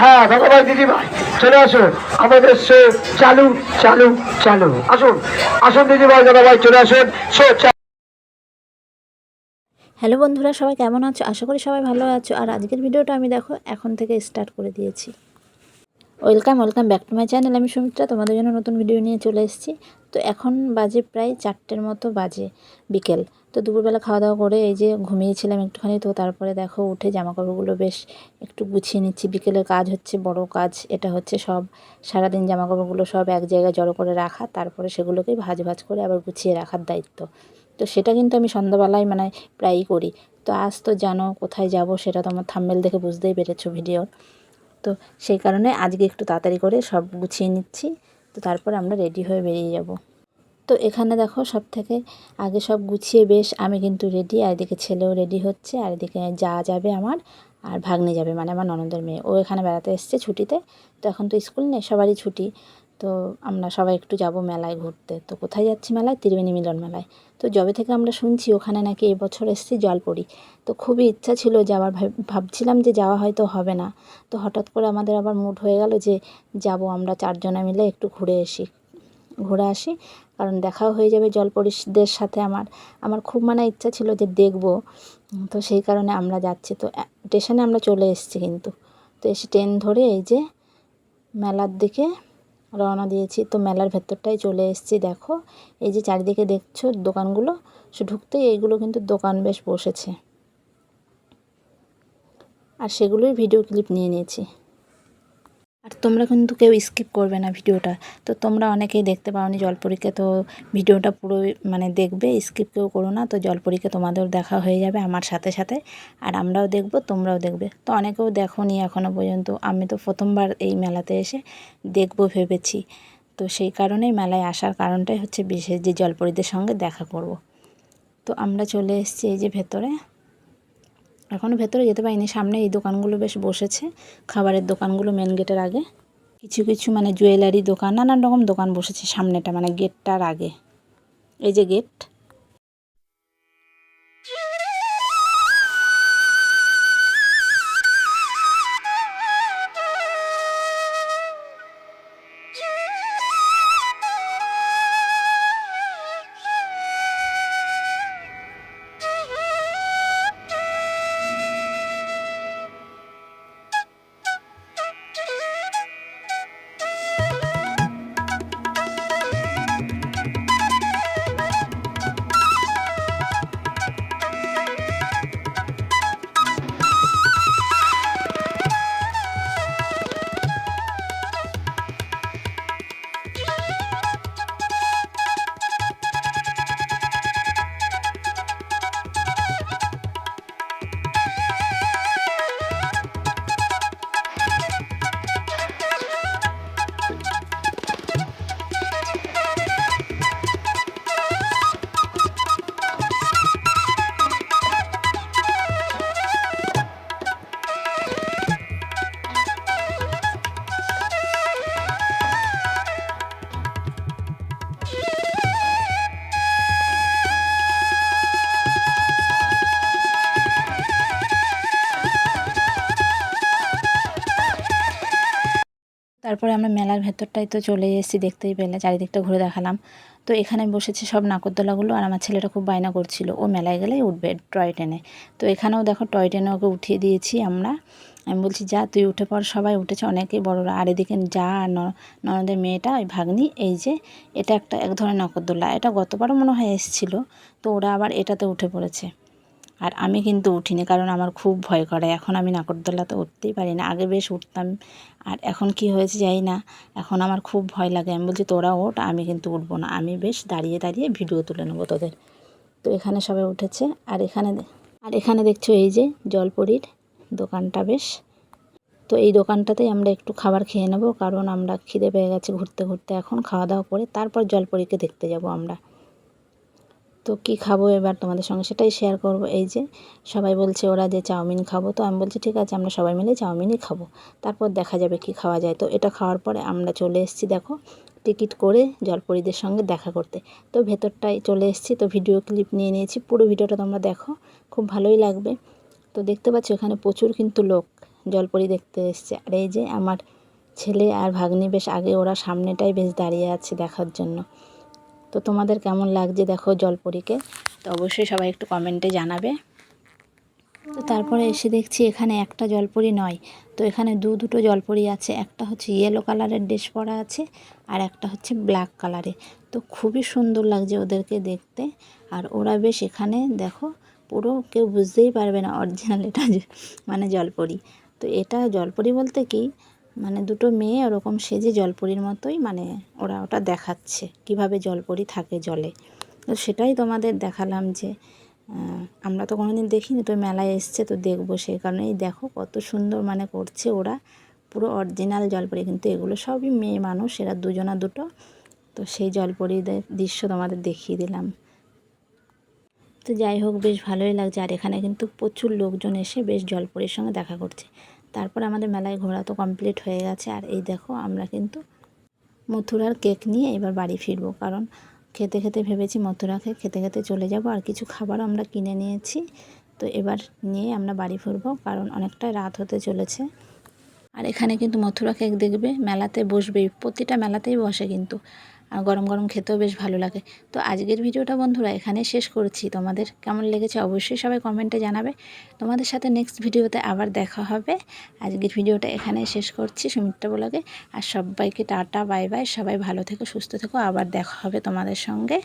হ্যাঁ দাদাভাই দিদিভাই চলে আসুন, আমাদের শো চালু চালু চালু। আসুন আসুন দিদিভাই দাদাভাই চলে আসুন, শো হ্যালো বন্ধুরা, সবাই কেমন আছো? আশা করি সবাই ভালো আছো। আর আজকের ভিডিওটা আমি দেখো এখন থেকে স্টার্ট করে দিয়েছি। Welcome back to my channel. আমি সুমিত্রা, তোমাদের জন্য নতুন ভিডিও নিয়ে চলে এসেছি। তো এখন বাজে প্রায় 4টের মতো বাজে, বিকেল। তো দুপুরবেলা খাওয়া দাওয়া করে এই যে ঘুমিয়েছিলাম একটুখানি। তো তারপরে দেখো উঠে জামাকাপড়গুলো বেশ একটু গুছিয়ে নিচ্ছি। বিকেলের কাজ হচ্ছে বড় কাজ, এটা হচ্ছে সব সারাদিন জামাকাপড়গুলো সব এক জায়গায় জড়ো করে রাখা, তারপরে সেগুলোকেই ভাঁজ করে আবার গুছিয়ে রাখার দায়িত্ব। তো সেটা কিন্তু আমি সন্ধ্যাবেলায় মানে প্রায়ই করি। তো আজ তো জানো কোথায় যাব, সেটা তোমার থাম্বনেল দেখে বুঝতেই পেরেছো ভিডিওর। তো সেই কারণে আজকে একটু তাড়াতাড়ি করে সব গুছিয়ে নিচ্ছি। তো তারপর আমরা রেডি হয়ে বেরিয়ে যাব। তো এখানে দেখো সব থেকে আগে সব গুছিয়ে বেশ আমি কিন্তু রেডি, আর এদিকে ছেলেও রেডি হচ্ছে, আর এদিকে যা যাবে আমার, আর ভাগ্নে যাবে মানে আমার ননদের মেয়ে, ও এখানে বেড়াতে এসছে ছুটিতে। তো এখন তো স্কুল নেই, সবারই ছুটি। তো আমরা সবাই একটু যাব মেলায় ঘুরতে। তো কোথায় যাচ্ছি মেলায়? ত্রিবেণী মিলন মেলায়। তো যবে থেকে আমরা শুনছি ওখানে নাকি এবছর এসেছি জলপরি। তো খুবই ইচ্ছা ছিল যাওয়ার, ভাবছিলাম যে যাওয়া হয়তো হবে না। তো হঠাৎ করে আমাদের আবার মুড হয়ে গেল যে যাব আমরা 4জনে মিলে একটু ঘুরে আসি। কারণ দেখাও হয়ে যাবে জলপরীদের সাথে। আমার খুব মানে ইচ্ছা ছিল যে দেখব। তো সেই কারণে আমরা যাচ্ছি। তো স্টেশনে আমরা চলে এসেছি কিন্তু। তো এসে ট্রেন ধরে এই যে মেলার দিকে রওনা দিয়েছি। তো মেলার ভেতরটাই চলে এসেছি। দেখো এই যে চারিদিকে দেখছো দোকানগুলো, সে ঢুকতেই এইগুলো কিন্তু দোকান বেশ বসেছে, আর সেগুলোই ভিডিও ক্লিপ নিয়ে নিয়েছি। আর তোমরা কিন্তু কেউ স্কিপ করবে না ভিডিওটা। তো তোমরা অনেকেই দেখতে পাওনি জলপরীকে, তো ভিডিওটা পুরো মানে দেখবে, স্কিপ কেউ করো না। তো জলপরীকে তোমাদেরও দেখা হয়ে যাবে আমার সাথে সাথে, আর আমরাও দেখব, তোমরাও দেখবে। তো অনেকেও দেখোনি এখনও পর্যন্ত। আমি তো প্রথমবার এই মেলাতে এসে দেখব ভেবেছি। তো সেই কারণেই মেলায় আসার কারণটাই হচ্ছে বিশেষ, যে জলপরীদের সঙ্গে দেখা করব। তো আমরা চলে এসেছি এই যে ভেতরে। এখনও ভেতরে যেতে পারিনি, সামনে এই দোকানগুলো বেশ বসেছে, খাবারের দোকানগুলো মেন গেটের আগে। কিছু কিছু মানে জুয়েলারি দোকান, নানান রকম দোকান বসেছে সামনেটা মানে গেটটার আগে। এই যে গেট। তারপরে আমরা মেলার ভেতরটাই তো চলে এসেছি, দেখতেই পেলে, চারিদিকটা ঘুরে দেখালাম। তো এখানে বসেছে সব নাগরদোলাগুলো, আর আমার ছেলেটা খুব বায়না করছিল ও মেলায় গেলেই উঠবে টয় ট্রেনে। তো এখানেও দেখো টয় ট্রেনে ওকে উঠিয়ে দিয়েছি আমরা। আমি বলছি যা তুই উঠে পড়, সবাই উঠেছে, অনেকেই বড়রা। আর এদিকে যা ননদের মেয়েটা, ওই ভাগ্নি, এই যে এটা এক ধরনের নাগরদোলা, এটা গতবারও মনে হয় এসেছিলো। তো ওরা আবার এটাতে উঠে পড়েছে, আর আমি কিন্তু উঠিনি, কারণ আমার খুব ভয় করে। এখন আমি নাগরদোলাতে উঠতেই পারি না, আগে বেশ উঠতাম, আর এখন কি হয়েছে জানি না, এখন আমার খুব ভয় লাগে। আমি বলছি তোরা ওঠ, আমি কিন্তু উঠবো না, আমি বেশ দাঁড়িয়ে দাঁড়িয়ে ভিডিও তুলে নেবো তোদের। তো এখানে সবাই উঠেছে, আর এখানে দেখছো এই যে জলপরীর দোকানটা বেশ। তো এই দোকানটাতেই আমরা একটু খাবার খেয়ে নেবো, কারণ আমরা খিদে পেয়ে গেছে ঘুরতে ঘুরতে। এখন খাওয়া দাওয়া করে তারপর জলপরীকে দেখতে যাব আমরা। তো কি খাবো এবার তোমাদের সঙ্গে সেটাই শেয়ার করব। এই যে সবাই বলছে ওরা যে চাউমিন খাবো, তো আমি বলছি ঠিক আছে আমরা সবাই মিলে চাউমিনই খাবো, তারপর দেখা যাবে কি খাওয়া যায়। তো এটা খাওয়ার পরে আমরা চলে এসেছি দেখো টিকিট করে জলপরীদের সঙ্গে দেখা করতে। তো ভেতরটায় চলে এসেছি, তো ভিডিও ক্লিপ নিয়ে নিয়েছি, পুরো ভিডিওটা তোমরা দেখো, খুব ভালোই লাগবে। তো দেখতে পাচ্ছ এখানে প্রচুর কিন্তু লোক, জলপরি দেখতে এসছে। আর এই যে আমার ছেলে আর ভাগ্নি বেশ আগে, ওরা সামনেটাই বেশ দাঁড়িয়ে আছে দেখার জন্য। তো তোমাদের কেমন লাগছে দেখো জলপরিকে, তো অবশ্যই সবাই একটু কমেন্টে জানাবে। তো তারপরে এসে দেখছি এখানে একটা জলপরি নয়, তো এখানে দুটো জলপরি আছে। একটা হচ্ছে ইয়েলো কালারের ড্রেস পরা আছে আর একটা হচ্ছে ব্ল্যাক কালারে। তো খুবই সুন্দর লাগছে ওদেরকে দেখতে। আর ওরা বেশ এখানে দেখো পুরো কেউ বুঝতেই পারবে না অরিজিনাল এটা মানে জলপরি। তো এটা জলপরি বলতে কি, মানে দুটো মেয়ে ওরকম সেজে জলপরির মতোই, মানে ওরা ওটা দেখাচ্ছে কিভাবে জলপরি থাকে জলে। তো সেটাই তোমাদের দেখালাম যে আমরা তো কোনোদিন দেখিনি, তো মেলায় এসছে তো দেখবো, সেই কারণেই দেখো কত সুন্দর মানে করছে ওরা, পুরো অরিজিনাল জলপরি। কিন্তু এগুলো সবই মেয়ে মানুষ, এরা দুজনা দুটো। তো সেই জলপরিদের দৃশ্য তোমাদের দেখিয়ে দিলাম। তো যাই হোক, বেশ ভালোই লাগছে। আর এখানে কিন্তু প্রচুর লোকজন এসে বেশ জলপরির সঙ্গে দেখা করছে। তারপর আমাদের মেলায় ঘোরা তো কমপ্লিট হয়ে গেছে। আর এই দেখো আমরা কিন্তু মথুরার কেক নিয়ে এবার বাড়ি ফিরবো, কারণ খেতে খেতে ভেবেছি মথুরাকে খেতে খেতে চলে যাব। আর কিছু খাবারও আমরা কিনে নিয়েছি, তো এবার নিয়ে আমরা বাড়ি ফিরবো, কারণ অনেকটাই রাত হতে চলেছে। আর এখানে কিন্তু মথুরা কেক দেখবে মেলাতে বসবেই, প্রতিটা মেলাতেই বসে কিন্তু। আর গরম গরম খেতেও বেশ ভালো লাগে। তো আজকের ভিডিওটা বন্ধুরা এখানেই শেষ করছি। তোমাদের কেমন লেগেছে অবশ্যই সবাই কমেন্টে জানাবে। তোমাদের সাথে নেক্সট ভিডিওতে আবার দেখা হবে। আজকের ভিডিওটা এখানেই শেষ করছি সুমিত্রা ব্লগে। আর সবাইকে টাটা বাই বাই, সবাই ভালো থেকো সুস্থ থেকো, আবার দেখা হবে তোমাদের সঙ্গে।